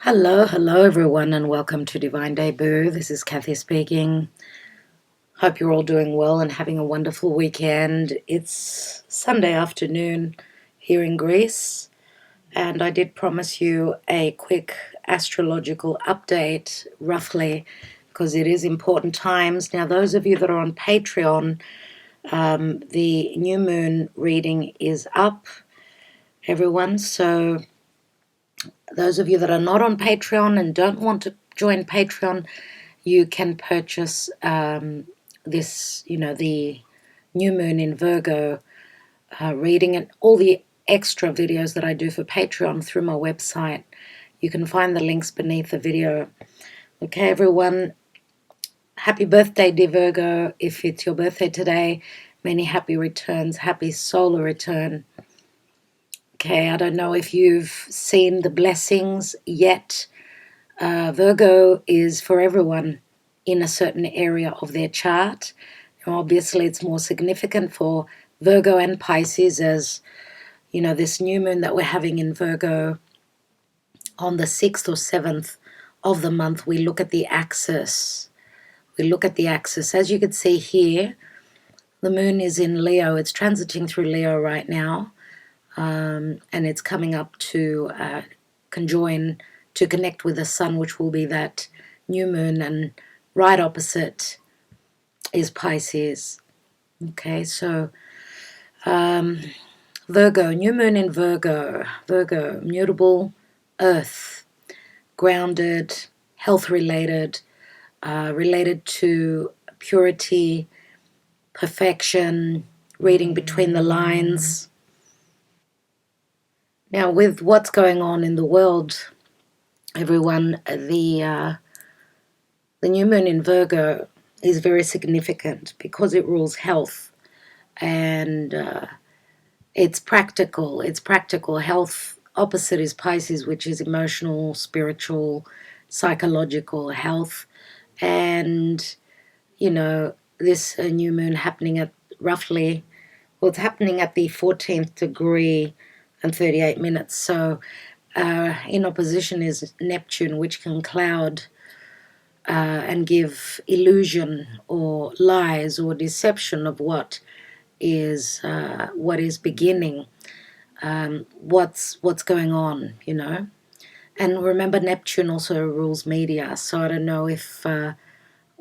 Hello everyone, and welcome to Divine Debut. This is Kathy speaking. Hope you're all doing well and having a wonderful weekend. It's Sunday afternoon here in Greece, and I did promise you a quick astrological update, roughly, because it is important times. Now, those of you that are on Patreon, the new moon reading is up, everyone, so those of you that are not on Patreon and don't want to join Patreon, you can purchase the new moon in Virgo reading and all the extra videos that I do for Patreon through my website. You can find the links beneath the video. Okay, everyone, happy birthday, dear Virgo. If it's your birthday today, many happy returns, happy solar return. Okay, I don't know if you've seen the blessings yet. Virgo is for everyone in a certain area of their chart. Now, obviously, it's more significant for Virgo and Pisces, as you know, this new moon that we're having in Virgo on the 6th or 7th of the month. We look at the axis. As you can see here, the moon is in Leo. It's transiting through Leo right now. And it's coming up to conjoin, to connect with the sun, which will be that new moon, and right opposite is Pisces. Okay, so Virgo, new moon in Virgo, mutable, earth, grounded, health related, related to purity, perfection, reading between the lines. Now, with what's going on in the world, everyone, the new moon in Virgo is very significant because it rules health, and it's practical. Health opposite is Pisces, which is emotional, spiritual, psychological health. And, you know, this new moon happening at roughly, well, it's happening at the 14th degree and 38 minutes. So in opposition is Neptune, which can cloud and give illusion or lies or deception of what is beginning, what's going on, you know. And remember, Neptune also rules media, so I don't know if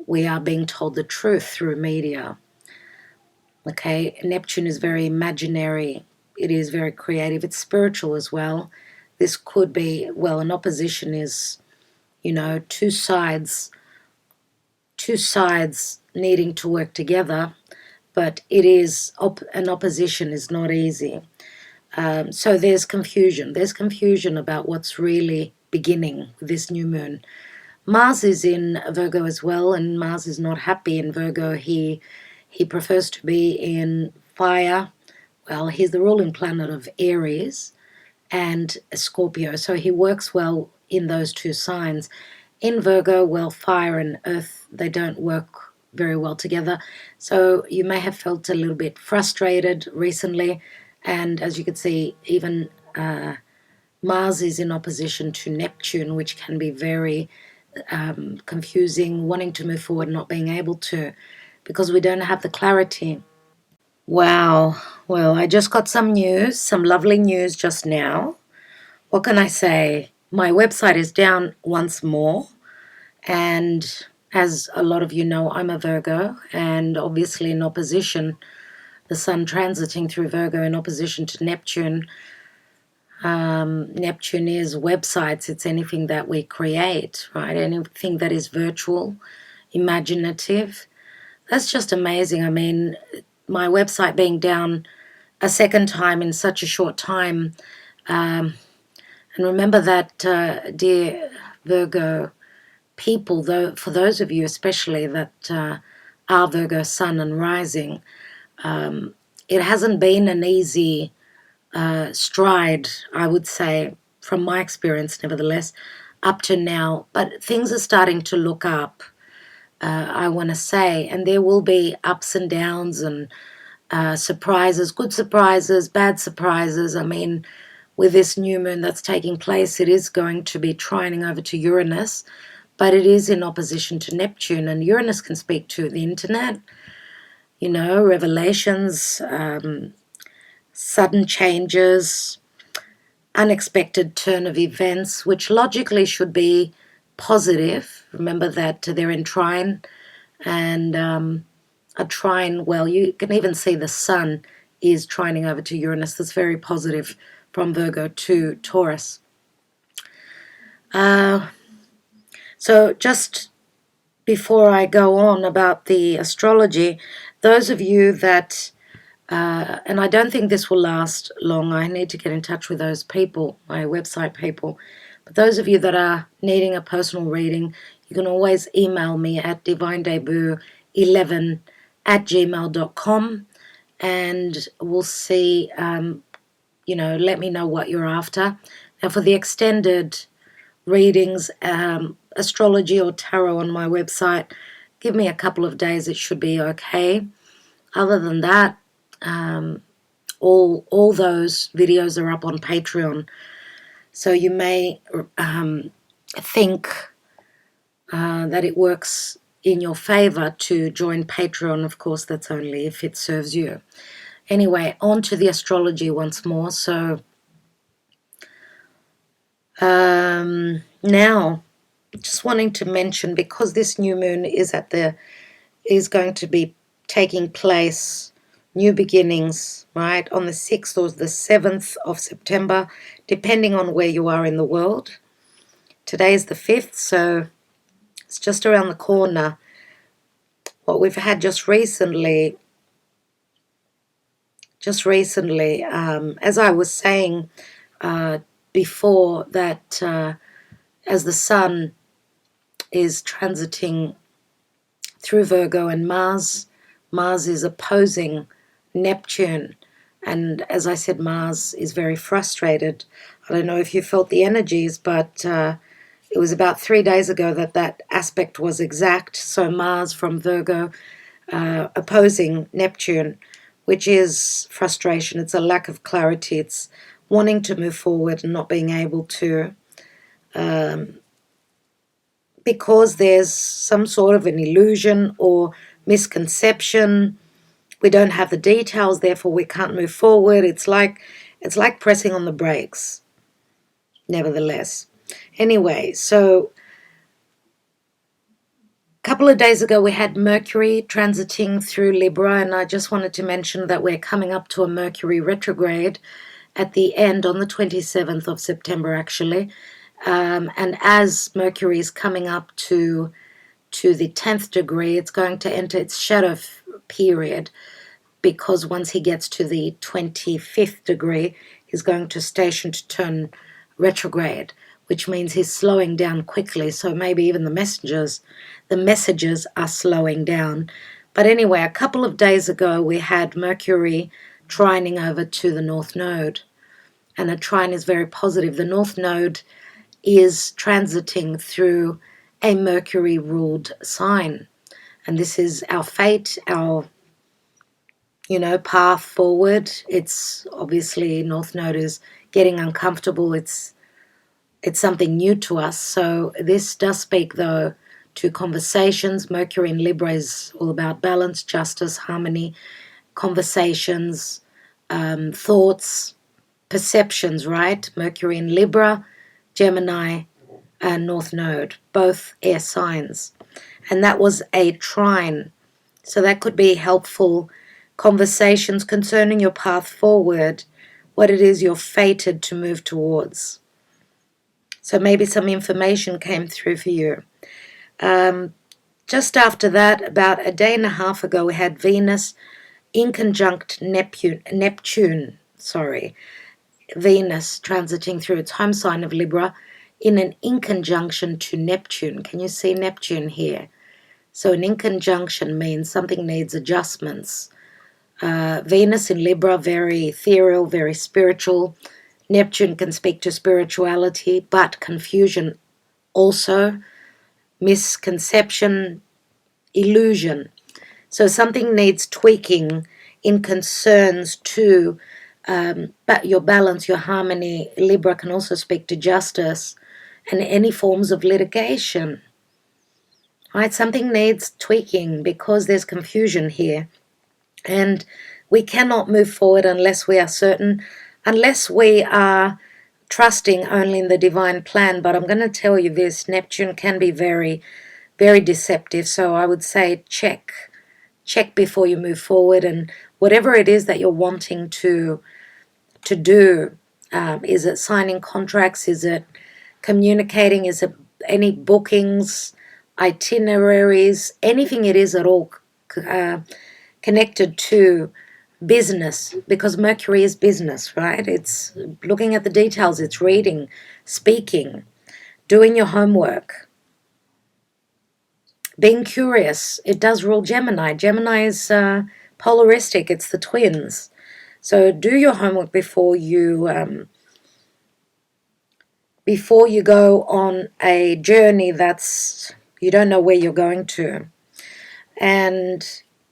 we are being told the truth through media. Okay, Neptune is very imaginary. It is very creative. It's spiritual as well. This could be, well, an opposition is, you know, two sides needing to work together, but it is, an opposition is not easy. So there's confusion. There's confusion about what's really beginning with this new moon. Mars is in Virgo as well, and Mars is not happy in Virgo. He prefers to be in fire. Well, he's the ruling planet of Aries and Scorpio, so he works well in those two signs. In Virgo, well, fire and earth, they don't work very well together. So you may have felt a little bit frustrated recently, and as you can see, even Mars is in opposition to Neptune, which can be very confusing, wanting to move forward, not being able to, because we don't have the clarity. Wow. Well, I just got some news, some lovely news just now. What can I say? My website is down once more, and as a lot of you know, I'm a Virgo, and obviously in opposition, the sun transiting through Virgo in opposition to Neptune. Neptune is websites. It's anything that we create, right? Anything that is virtual, imaginative. That's just amazing. I mean, my website being down a second time in such a short time. And remember that, dear Virgo people, though, for those of you especially that are Virgo sun and rising, it hasn't been an easy stride, I would say, from my experience, nevertheless, up to now. But things are starting to look up, I want to say, and there will be ups and downs and surprises, good surprises, bad surprises. I mean, with this new moon that's taking place, it is going to be trining over to Uranus, but it is in opposition to Neptune, and Uranus can speak to the internet, you know, revelations, sudden changes, unexpected turn of events, which logically should be positive. Remember that they're in trine, and a trine, well, you can even see the sun is trining over to Uranus. That's very positive from Virgo to Taurus. So just before I go on about the astrology, those of you that, and I don't think this will last long, I need to get in touch with those people, my website people, but those of you that are needing a personal reading, you can always email me at divinedebut11@gmail.com, and we'll see, you know, let me know what you're after. Now for the extended readings, astrology or tarot on my website, give me a couple of days, it should be okay. Other than that, all those videos are up on Patreon, so you may think that it works in your favor to join Patreon. Of course, that's only if it serves you. Anyway, on to the astrology once more. So now, just wanting to mention, because this new moon is going to be taking place, new beginnings, right, on the 6th or the 7th of September, depending on where you are in the world. Today is the 5th, so it's just around the corner. What we've had just recently, as I was saying before, that as the sun is transiting through Virgo and Mars is opposing Neptune, and as I said, Mars is very frustrated. I don't know if you felt the energies, but it was about 3 days ago that aspect was exact. So Mars from Virgo opposing Neptune, which is frustration. It's a lack of clarity. It's wanting to move forward and not being able to, because there's some sort of an illusion or misconception. We don't have the details, therefore we can't move forward. It's like pressing on the brakes, nevertheless. Anyway, so a couple of days ago we had Mercury transiting through Libra, and I just wanted to mention that we're coming up to a Mercury retrograde at the end, on the 27th of September actually, and as Mercury is coming up to the 10th degree, it's going to enter its shadow period, because once he gets to the 25th degree, he's going to station to turn retrograde, which means he's slowing down quickly. So maybe even the messages are slowing down. But anyway, a couple of days ago, we had Mercury trining over to the North Node, and a trine is very positive. The North Node is transiting through a Mercury-ruled sign, and this is our fate, our, you know, path forward. It's obviously, North Node is getting uncomfortable. It's something new to us. So this does speak, though, to conversations. Mercury in Libra is all about balance, justice, harmony, conversations, thoughts, perceptions, right? Mercury in Libra, Gemini, and North Node, both air signs. And that was a trine. So that could be helpful conversations concerning your path forward, what it is you're fated to move towards. So maybe some information came through for you. Just after that, about a day and a half ago, we had Venus in conjunct Neptune, Venus transiting through its home sign of Libra in an inconjunction to Neptune. Can you see Neptune here? So an inconjunction means something needs adjustments. Venus in Libra, very ethereal, very spiritual. Neptune can speak to spirituality, but confusion also, misconception, illusion. So something needs tweaking in concerns to But your balance, your harmony. Libra can also speak to justice and any forms of litigation. Right? Something needs tweaking because there's confusion here. And we cannot move forward unless we are certain, unless we are trusting only in the divine plan. But I'm going to tell you this, Neptune can be very, very deceptive. So I would say check before you move forward. And whatever it is that you're wanting to do, is it signing contracts? Is it communicating? Is it any bookings, itineraries, anything it is at all connected to business, because Mercury is business, right? It's looking at the details, it's reading, speaking, doing your homework, being curious. It does rule Gemini. Gemini is polaristic, it's the twins. So do your homework before you go on a journey that's, you don't know where you're going to. And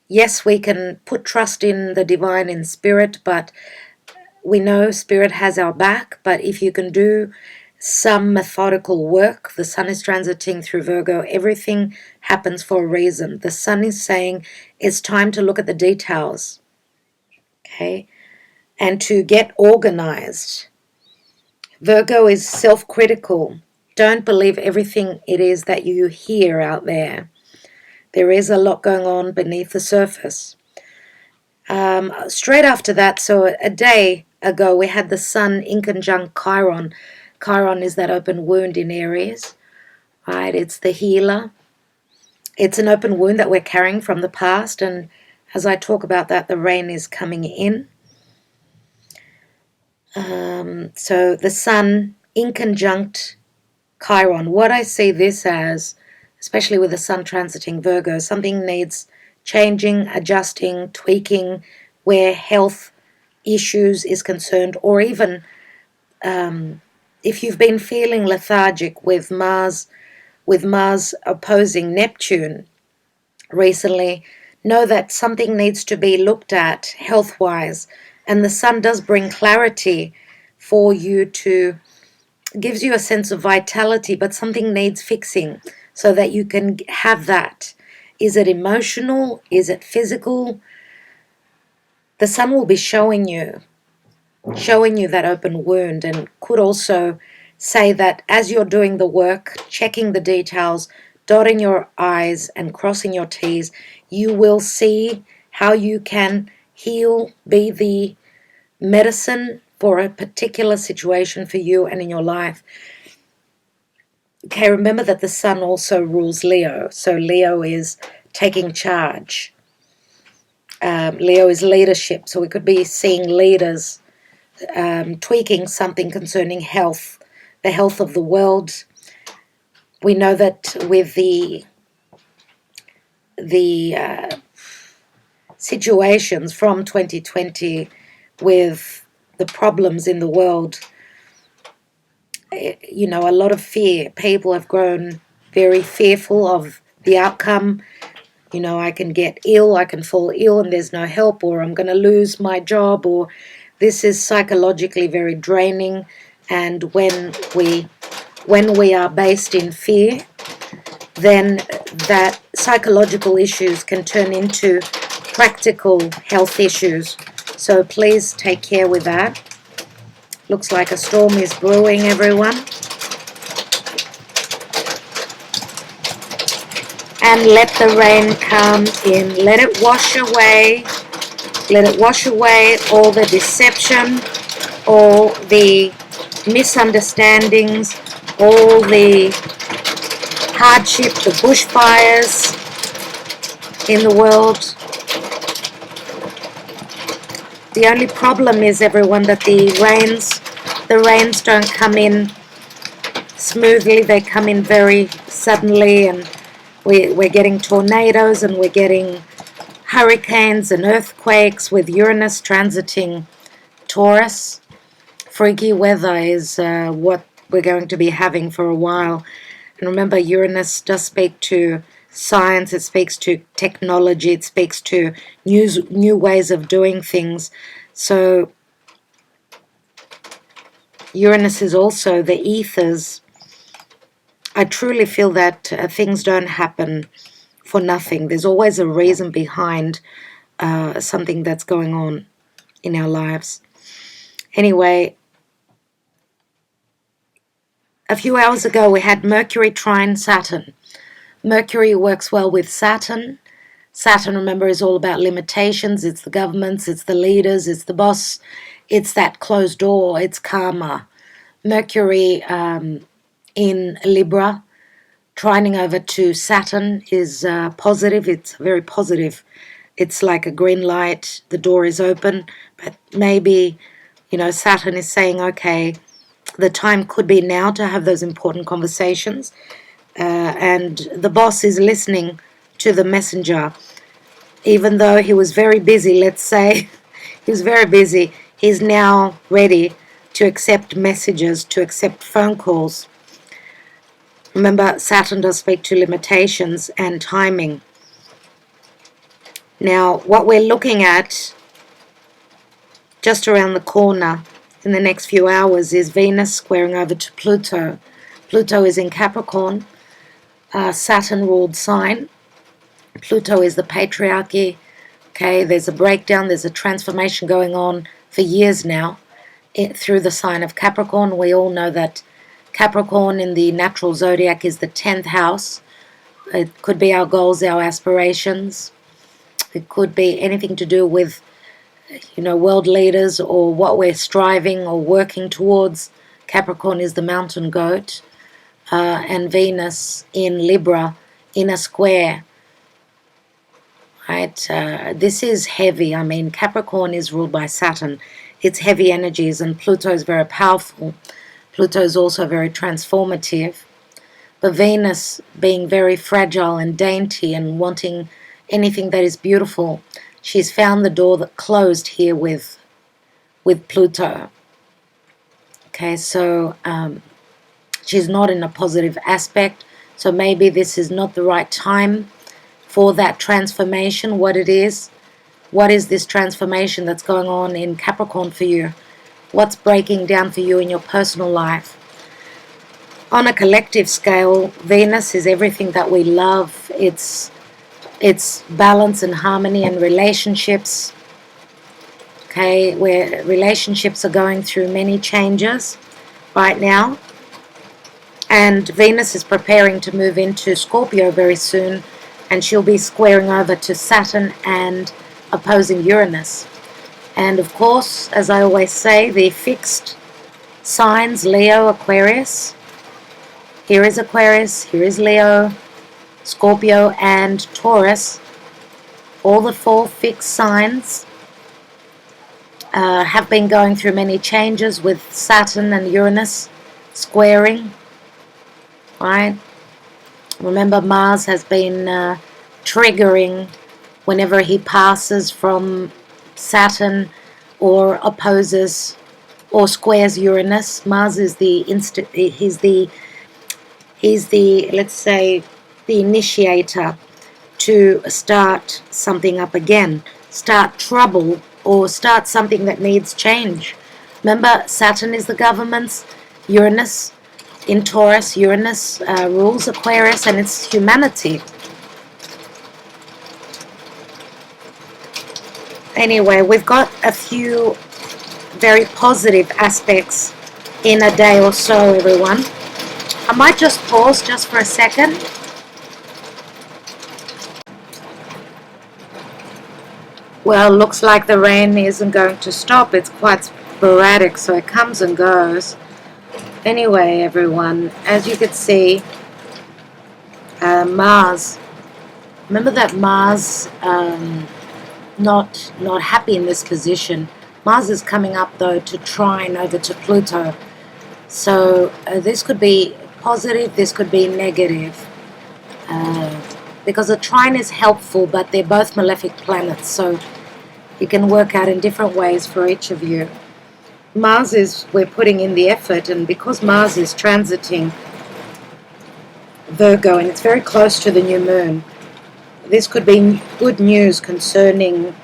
yes, we can put trust in the divine, in spirit, but we know spirit has our back. But if you can do some methodical work, the sun is transiting through Virgo, everything happens for a reason. The sun is saying it's time to look at the details, okay, and to get organized. Virgo is self-critical. Don't believe everything it is that you hear out there. There is a lot going on beneath the surface. Straight after that, so a day ago, we had the sun in conjunct Chiron. Chiron is that open wound in Aries, right? It's the healer. It's an open wound that we're carrying from the past, and as I talk about that, the rain is coming in. So the sun in conjunct Chiron. What I see this as, especially with the sun transiting Virgo, something needs changing, adjusting, tweaking where health issues is concerned, or even if you've been feeling lethargic with Mars opposing Neptune recently, know that something needs to be looked at health-wise. And the sun does bring clarity for you, gives you a sense of vitality, but something needs fixing so that you can have that. Is it emotional? Is it physical? The sun will be showing you that open wound, and could also say that as you're doing the work, checking the details, dotting your I's and crossing your T's, you will see how you can heal, be the medicine for a particular situation for you and in your life. Okay, remember that the sun also rules Leo. So Leo is taking charge. Leo is leadership. So we could be seeing leaders tweaking something concerning health, the health of the world. We know that with the situations from 2020 with the problems in the world, you know, a lot of fear. People have grown very fearful of the outcome. You know, I can get ill, I can fall ill and there's no help, or I'm going to lose my job, or this is psychologically very draining. And when we are based in fear, then that psychological issues can turn into practical health issues. So please take care with that. Looks like a storm is brewing, everyone. And let the rain come in. Let it wash away. Let it wash away all the deception, all the misunderstandings, all the hardship, the bushfires in the world. The only problem is, everyone, that the rains don't come in smoothly. They come in very suddenly, and we're getting tornadoes and we're getting hurricanes and earthquakes with Uranus transiting Taurus. Freaky weather is what we're going to be having for a while. And remember, Uranus does speak to science, it speaks to technology, it speaks to new ways of doing things. So Uranus is also the ethers. I truly feel that things don't happen for nothing. There's always a reason behind something that's going on in our lives. Anyway, a few hours ago we had Mercury trine Saturn. Mercury works well with Saturn. Saturn, remember, is all about limitations. It's the governments, it's the leaders, it's the boss, it's that closed door, it's karma. Mercury in Libra, trining over to Saturn, is positive. It's very positive. It's like a green light. The door is open, but maybe, Saturn is saying, okay, the time could be now to have those important conversations. And the boss is listening to the messenger. Even though he was very busy, let's say, he was very busy, he's now ready to accept messages, to accept phone calls. Remember, Saturn does speak to limitations and timing. Now, what we're looking at just around the corner in the next few hours is Venus squaring over to Pluto. Pluto is in Capricorn, Saturn-ruled sign. Pluto is the patriarchy. Okay, there's a breakdown, there's a transformation going on for years now through the sign of Capricorn. We all know that Capricorn in the natural zodiac is the 10th house. It could be our goals, our aspirations. It could be anything to do with, world leaders or what we're striving or working towards. Capricorn is the mountain goat. And Venus in Libra in a square. Right? This is heavy. I mean, Capricorn is ruled by Saturn. It's heavy energies, and Pluto is very powerful. Pluto is also very transformative. But Venus, being very fragile and dainty and wanting anything that is beautiful, she's found the door that closed here with Pluto. Okay, so she's not in a positive aspect. So maybe this is not the right time for that transformation. What is this transformation that's going on in Capricorn for you? What's breaking down for you in your personal life? On a collective scale, Venus is everything that we love. It's balance and harmony and relationships. Okay, where relationships are going through many changes right now. And Venus is preparing to move into Scorpio very soon, and she'll be squaring over to Saturn and opposing Uranus. And of course, as I always say, the fixed signs, Leo, Aquarius. Here is Aquarius, here is Leo, Scorpio, and Taurus. All the 4 fixed signs have been going through many changes with Saturn and Uranus squaring. Right? Remember, Mars has been triggering whenever he passes from Saturn or opposes or squares Uranus. Mars is he's the let's say the initiator to start something up again, start trouble, or start something that needs change. Remember, Saturn is the governments, Uranus in Taurus, Uranus rules Aquarius, and it's humanity. Anyway, we've got a few very positive aspects in a day or so, everyone. I might just pause just for a second. Well, looks like the rain isn't going to stop. It's quite sporadic, so it comes and goes. Anyway, everyone, as you can see, Mars. Remember that Mars, not happy in this position. Mars is coming up, though, to trine over to Pluto. So this could be positive, this could be negative. Because a trine is helpful, but they're both malefic planets, so you can work out in different ways for each of you. Mars is, we're putting in the effort, and because Mars is transiting Virgo, and it's very close to the new moon, this could be good news concerning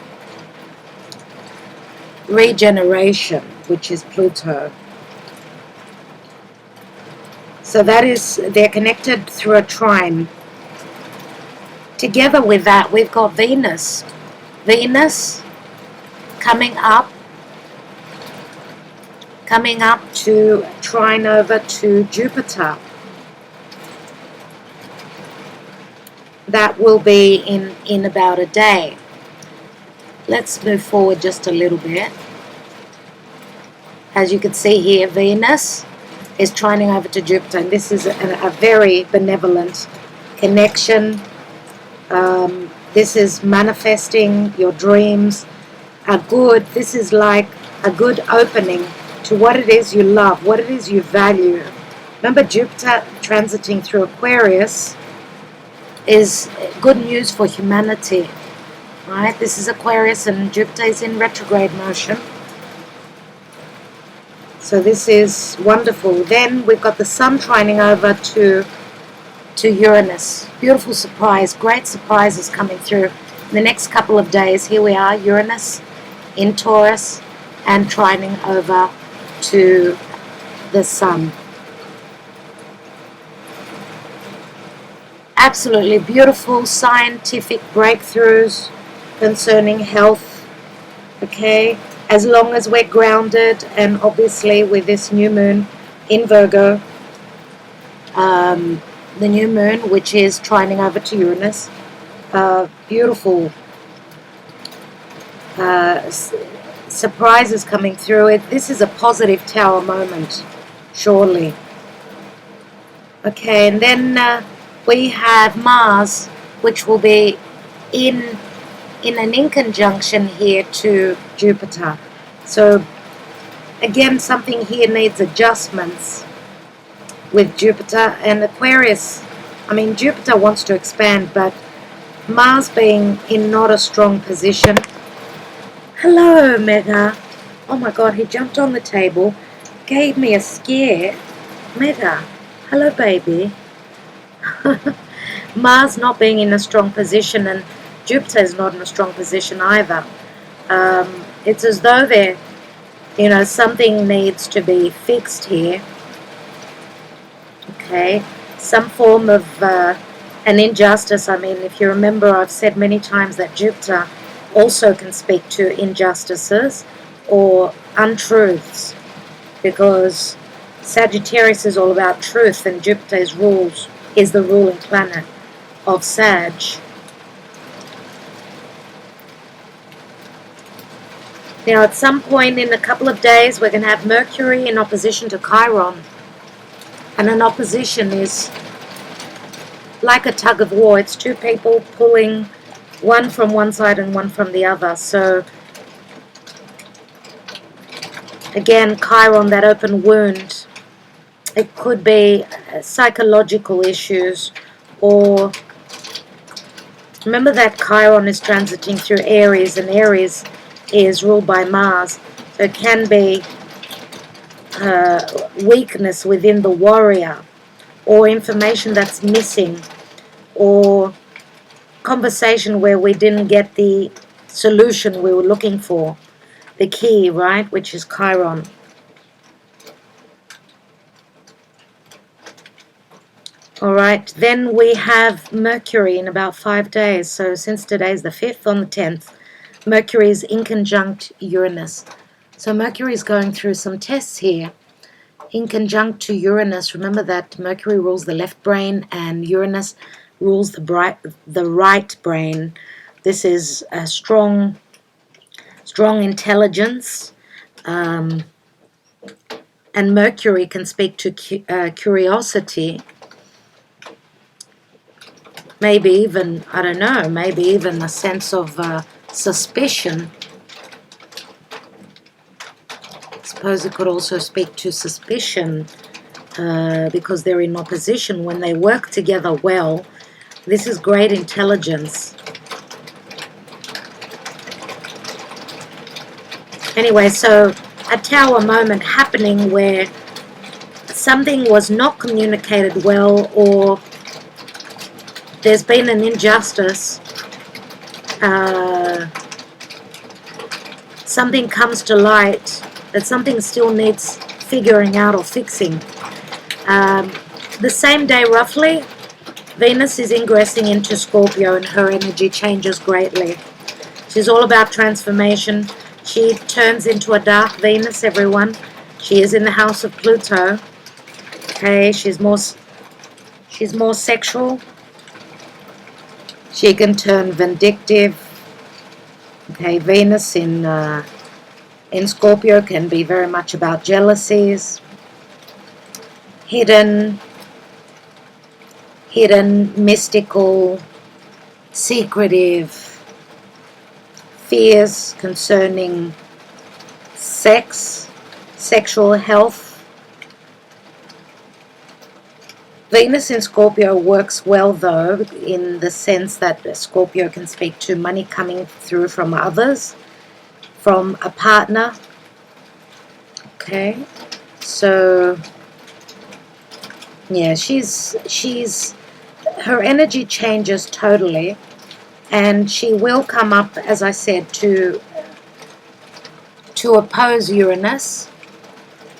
regeneration, which is Pluto. So that is, they're connected through a trine. Together with that, we've got Venus. Venus coming up to trine over to Jupiter. That will be in about a day. Let's move forward just a little bit. As you can see here, Venus is trining over to Jupiter, and this is a very benevolent connection. This is manifesting your dreams. This is like a good opening to what it is you love, what it is you value. Remember, Jupiter transiting through Aquarius is good news for humanity, right? This is Aquarius and Jupiter is in retrograde motion. So this is wonderful. Then we've got the Sun trining over to Uranus. Beautiful surprise, great surprises coming through in the next couple of days. Here we are, Uranus in Taurus and trining over to the Sun. Absolutely beautiful scientific breakthroughs concerning health, okay? As long as we're grounded, and obviously with this new moon in Virgo, the new moon, which is trining over to Uranus, beautiful surprises coming through it. This is a positive tower moment, surely. Okay, and then we have Mars, which will be in an inconjunction here to Jupiter. So again, something here needs adjustments with Jupiter and Aquarius. I mean, Jupiter wants to expand, but Mars being in not a strong position. Hello, Mega. Oh my God, he jumped on the table, gave me a scare. Mega, hello, baby. Mars not being in a strong position, and Jupiter is not in a strong position either. It's as though something needs to be fixed here. Okay, some form of an injustice. I mean, if you remember, I've said many times that Jupiter also can speak to injustices or untruths, because Sagittarius is all about truth, and Jupiter is the ruling planet of Sag. Now, at some point in a couple of days, we're going to have Mercury in opposition to Chiron. And an opposition is like a tug of war. It's two people pulling, one from one side and one from the other. So, again, Chiron, that open wound. It could be psychological issues, or remember that Chiron is transiting through Aries, and Aries is ruled by Mars. So it can be weakness within the warrior, or information that's missing, or conversation where we didn't get the solution we were looking for, the key, right, which is Chiron. Alright, then we have Mercury in about 5 days. So since today's the 5th, on the 10th, Mercury is in conjunct Uranus. So Mercury is going through some tests here. In conjunct to Uranus, remember that Mercury rules the left brain and Uranus rules the right brain. This is a strong intelligence. And Mercury can speak to curiosity. Maybe even, I don't know, maybe even a sense of suspicion. I suppose it could also speak to suspicion because they're in opposition. When they work together well, this is great intelligence. Anyway, so a tower moment happening where something was not communicated well, or there's been an injustice. Something comes to light that something still needs figuring out or fixing. The same day roughly, Venus is ingressing into Scorpio and her energy changes greatly. She's all about transformation. She turns into a dark Venus, everyone. She is in the house of Pluto. Okay, she's more sexual. She can turn vindictive. Okay, Venus in Scorpio can be very much about jealousies, hidden, mystical, secretive fears concerning sex, sexual health. Venus in Scorpio works well, though, in the sense that Scorpio can speak to money coming through from others, from a partner. Okay, so yeah, her energy changes totally, and she will come up, as I said, to oppose Uranus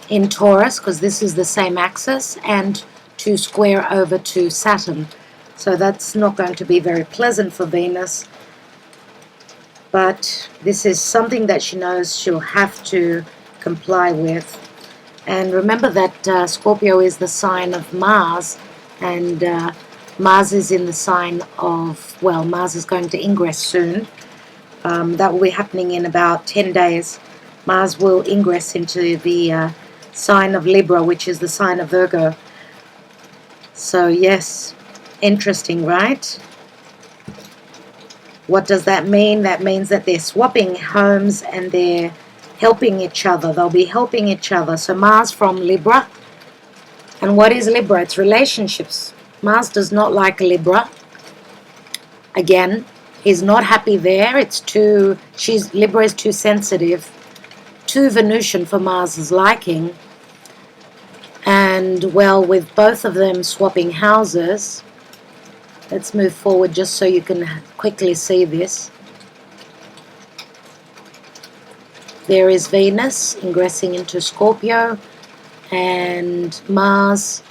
in Taurus, because this is the same axis, and to square over to Saturn. So that's not going to be very pleasant for Venus, but this is something that she knows she'll have to comply with. And remember that Scorpio is the sign of Mars, and Mars is in the sign of, well, Mars is going to ingress soon. That will be happening in about 10 days. Mars will ingress into the sign of Libra, which is the sign of Virgo. So yes, interesting, right? What does that mean? That means that they're swapping homes and they're helping each other. They'll be helping each other. So Mars from Libra. And what is Libra? It's relationships. Mars does not like Libra. Again, he's not happy there. Libra is too sensitive, too Venusian for Mars's liking. And well, with both of them swapping houses, let's move forward just so you can quickly see this. There is Venus ingressing into Scorpio and Mars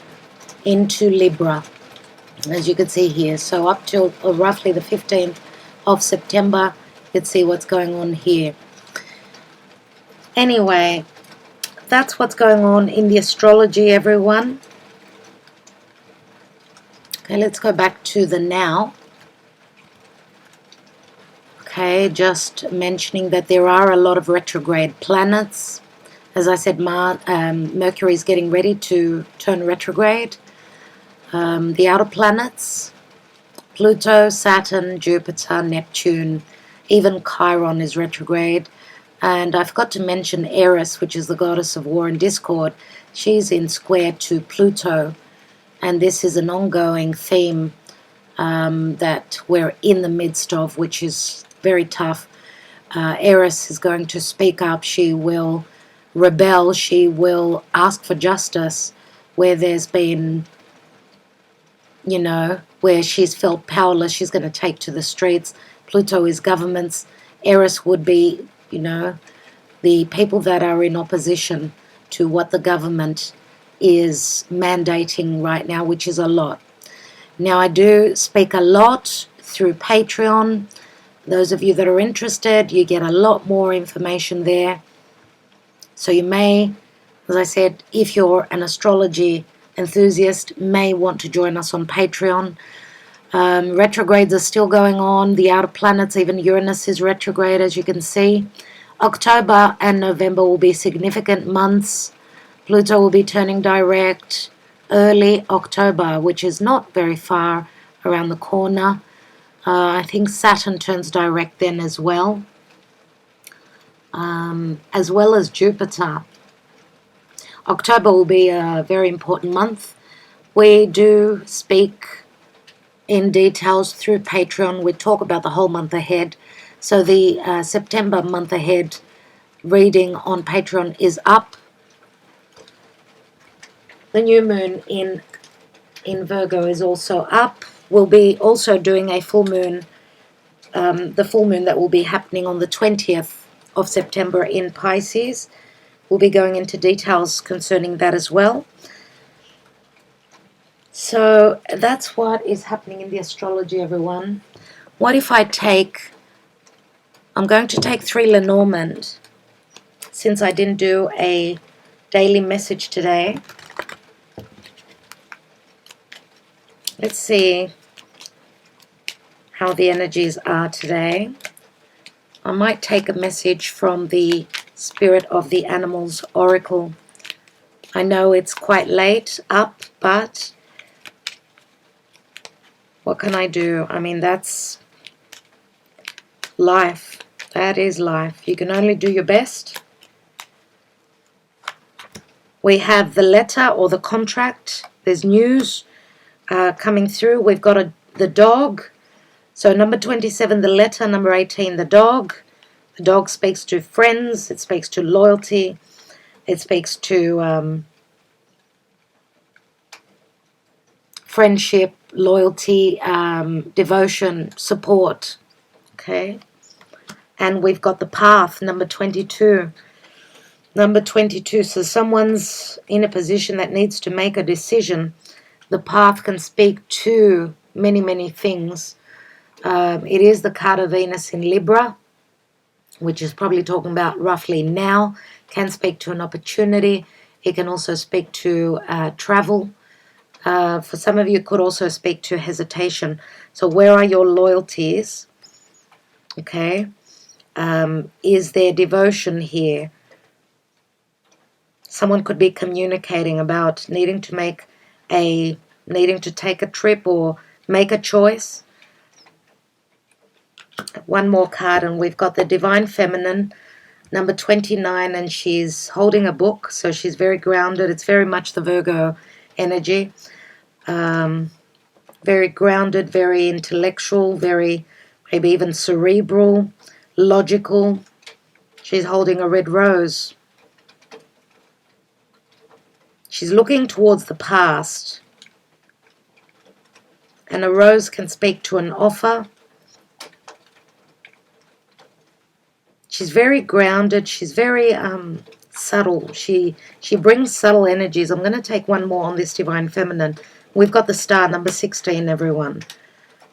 into Libra, as you can see here. So up till roughly the 15th of September, you can see what's going on here. Anyway, that's what's going on in the astrology, everyone. Okay, let's go back to the now. Okay, just mentioning that there are a lot of retrograde planets. As I said, Mercury is getting ready to turn retrograde. The outer planets, Pluto, Saturn, Jupiter, Neptune, even Chiron is retrograde. And I forgot to mention Eris, which is the goddess of war and discord. She's in square to Pluto. And this is an ongoing theme that we're in the midst of, which is very tough. Eris is going to speak up. She will rebel. She will ask for justice where there's been, where she's felt powerless. She's going to take to the streets. Pluto is governments. Eris would be, the people that are in opposition to what the government is mandating right now, which is a lot. Now, I do speak a lot through Patreon. Those of you that are interested, you get a lot more information there. So you may, as I said, if you're an astrology enthusiast, may want to join us on Patreon. Retrogrades are still going on. The outer planets, even Uranus is retrograde, as you can see. October and November will be significant months. Pluto will be turning direct early October, which is not very far around the corner. I think Saturn turns direct then as well as Jupiter. October will be a very important month. We do speak in details through Patreon. We talk about the whole month ahead. So the September month ahead reading on Patreon is up. The new moon in Virgo is also up. We'll be also doing a full moon, the full moon that will be happening on the 20th of September in Pisces. We'll be going into details concerning that as well. So that's what is happening in the astrology, everyone. What if I'm going to take 3 Lenormand, since I didn't do a daily message today. Let's see how the energies are today. I might take a message from the Spirit of the Animals Oracle. I know it's quite late up, but what can I do? I mean, that's life. That is life. You can only do your best. We have the letter or the contract. There's news coming through. We've got the dog. So number 27, the letter. Number 18, the dog. The dog speaks to friends. It speaks to loyalty. It speaks to friendship, loyalty, devotion, support. Okay. And we've got the path, number 22. Number 22, so someone's in a position that needs to make a decision. The path can speak to many, many things. It is the card of Venus in Libra, which is probably talking about roughly now. Can speak to an opportunity. It can also speak to travel. For some of you, it could also speak to hesitation. So where are your loyalties? Okay. Is there devotion here? Someone could be communicating about needing to take a trip or make a choice. One more card, and we've got the Divine Feminine, number 29, and she's holding a book, so she's very grounded. It's very much the Virgo energy. Very grounded, very intellectual, very maybe even cerebral, logical. She's holding a red rose. She's looking towards the past. And a rose can speak to an offer. She's very grounded. She's very subtle. She brings subtle energies. I'm going to take one more on this Divine Feminine. We've got the star, number 16, everyone.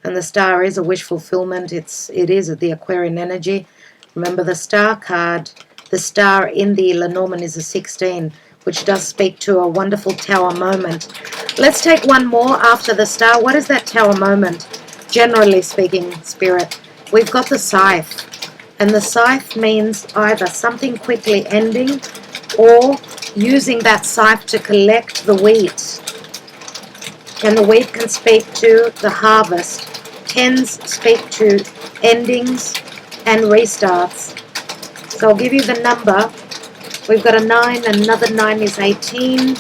And the star is a wish fulfillment. It is the Aquarian energy. Remember the star card. The star in the Lenormand is a 16, which does speak to a wonderful tower moment. Let's take one more after the star. What is that tower moment? Generally speaking, Spirit, we've got the scythe. And the scythe means either something quickly ending or using that scythe to collect the wheat. And the wheat can speak to the harvest. Tens speak to endings and restarts. So I'll give you the number. We've got a 9, another 9 is 18,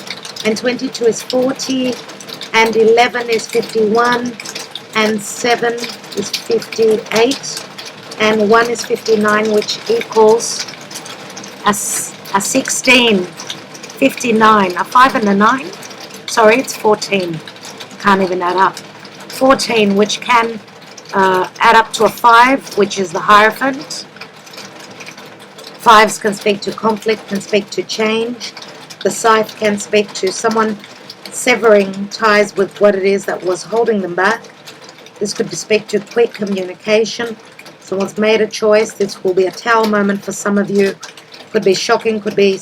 and 22 is 40, and 11 is 51, and 7 is 58, and 1 is 59, which equals a 16, 59, a 5 and a 9. Sorry, it's 14. Can't even add up. 14, which can add up to a 5, which is the Hierophant. 5s can speak to conflict, can speak to change. The scythe can speak to someone severing ties with what it is that was holding them back. This could speak to quick communication. Someone's made a choice. This will be a tower moment for some of you. Could be shocking, could be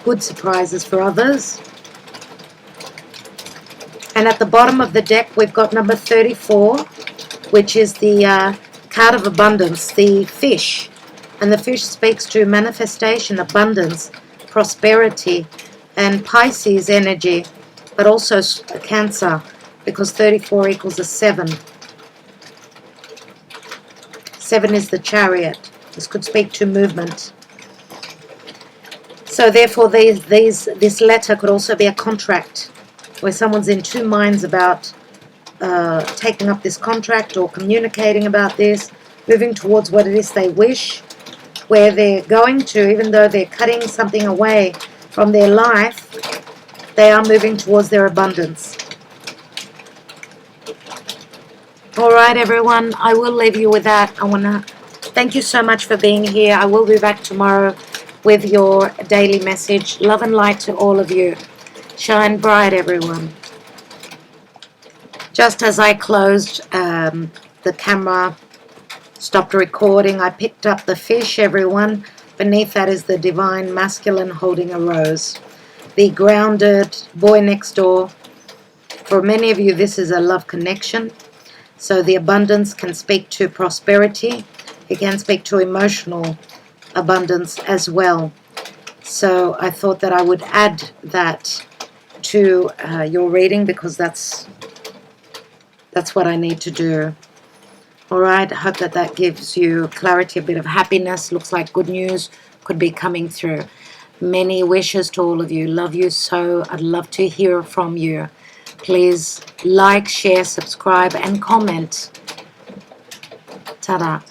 good surprises for others. And at the bottom of the deck, we've got number 34, which is the card of abundance, the fish. And the fish speaks to manifestation, abundance, prosperity, and Pisces energy, but also Cancer, because 34 equals a 7. 7 is the Chariot. This could speak to movement. So therefore, this letter could also be a contract, where someone's in two minds about taking up this contract or communicating about this, moving towards what it is they wish, where they're going to, even though they're cutting something away from their life, they are moving towards their abundance. All right, everyone, I will leave you with that. I want to thank you so much for being here. I will be back tomorrow with your daily message. Love and light to all of you. Shine bright, everyone. Just as I closed the camera, stopped recording, I picked up the fish, everyone. Beneath that is the divine masculine holding a rose. The grounded boy next door. For many of you, this is a love connection. So the abundance can speak to prosperity. It can speak to emotional abundance as well. So I thought that I would add that to your reading, because that's what I need to do. All right, I hope that that gives you clarity, a bit of happiness. Looks like good news could be coming through. Many wishes to all of you. Love you so. I'd love to hear from you. Please like, share, subscribe, and comment. Ta-da.